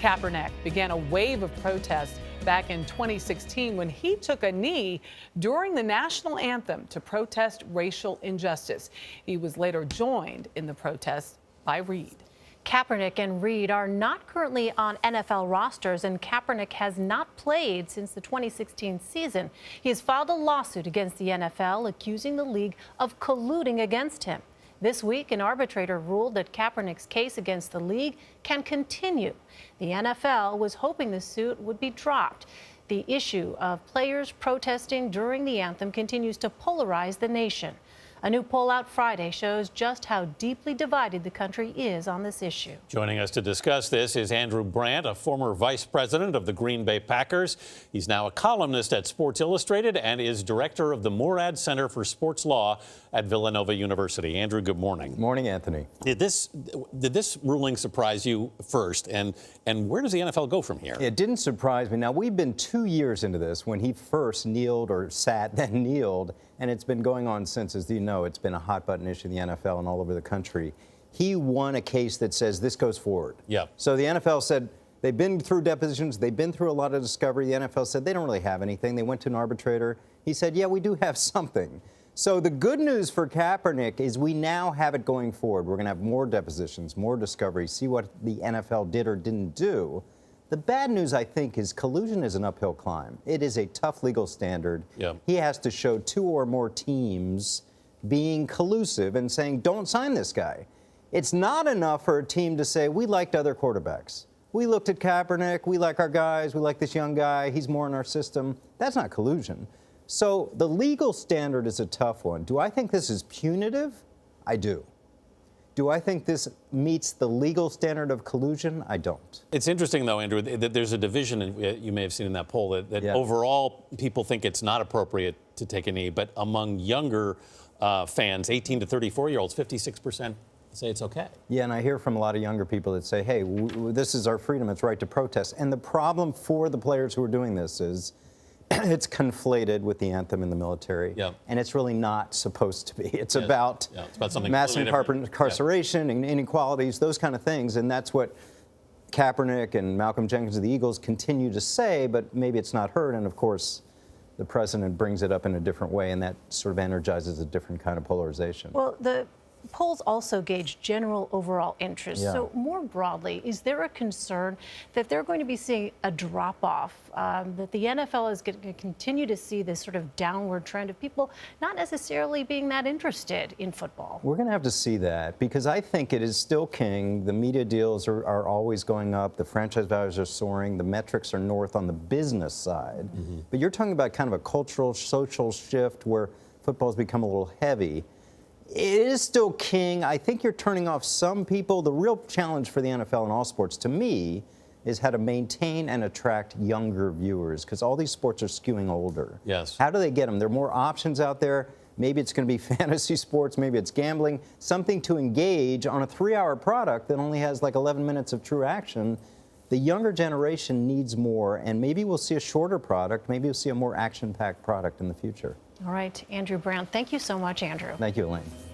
Kaepernick began a wave of protests back in 2016 when he took a knee during the national anthem to protest racial injustice. He was later joined in the protests by Reed. Kaepernick and Reed are not currently on NFL rosters, and Kaepernick has not played since the 2016 season. He has filed a lawsuit against the NFL, accusing the league of colluding against him. This week, an arbitrator ruled that Kaepernick's case against the league can continue. The NFL was hoping the suit would be dropped. The issue of players protesting during the anthem continues to polarize the nation. A new poll out Friday shows just how deeply divided the country is on this issue. Joining us to discuss this is Andrew Brandt, a former vice president of the Green Bay Packers. He's now a columnist at Sports Illustrated and is director of the Morad Center for Sports Law at Villanova University. Andrew, good morning. Good morning, Anthony. Did this ruling surprise you first? And where does the NFL go from here? It didn't surprise me. Now, we've been 2 years into this when he first kneeled or sat, then kneeled, and it's been going on since. As you know, it's been a hot button issue in the NFL and all over the country. He won a case that says this goes forward. Yeah. So the NFL said they've been through depositions, they've been through a lot of discovery. The NFL said they don't really have anything. They went to an arbitrator. He said, yeah, we do have something. So the good news for Kaepernick is we now have it going forward. We're going to have more depositions, more discovery, see what the NFL did or didn't do. The bad news, I think, is collusion is an uphill climb. It is a tough legal standard. Yeah. He has to show 2 or more teams being collusive and saying, don't sign this guy. It's not enough for a team to say, we liked other quarterbacks. We looked at Kaepernick, we like our guys, we like this young guy, he's more in our system. That's not collusion. So the legal standard is a tough one. Do I think this is punitive? I do. Do I think this meets the legal standard of collusion? I don't. It's interesting, though, Andrew, that there's a division, you may have seen in that poll, that Yeah. overall people think it's not appropriate to take a knee, but among younger fans, 18 to 34-year-olds, 56% say it's okay. Yeah, and I hear from a lot of younger people that say, hey, this is our freedom, it's right to protest. And the problem for the players who are doing this is it's conflated with the anthem in the military. Yeah. And it's really not supposed to be. It's about something mass completely incarceration and inequalities, those kind of things. And that's what Kaepernick and Malcolm Jenkins of the Eagles continue to say, but maybe it's not heard. And of course, the president brings it up in a different way, and that sort of energizes a different kind of polarization. Well, the polls also gauge general overall interest. Yeah. So more broadly, is there a concern that they're going to be seeing a drop-off, that the NFL is going to continue to see this sort of downward trend of people not necessarily being that interested in football? We're going to have to see that, because I think it is still king. The media deals are always going up. The franchise values are soaring. The metrics are north on the business side. Mm-hmm. But you're talking about kind of a cultural, social shift where football's become a little heavy. It is still king. I think you're turning off some people. The real challenge for the NFL and all sports, to me, is how to maintain and attract younger viewers, because all these sports are skewing older. Yes. How do they get them? There are more options out there. Maybe it's going to be fantasy sports. Maybe it's gambling. Something to engage on a 3-hour product that only has like 11 minutes of true action. The younger generation needs more, and maybe we'll see a shorter product. Maybe we'll see a more action-packed product in the future. All right, Andrew Brandt, thank you so much, Andrew. Thank you, Elaine.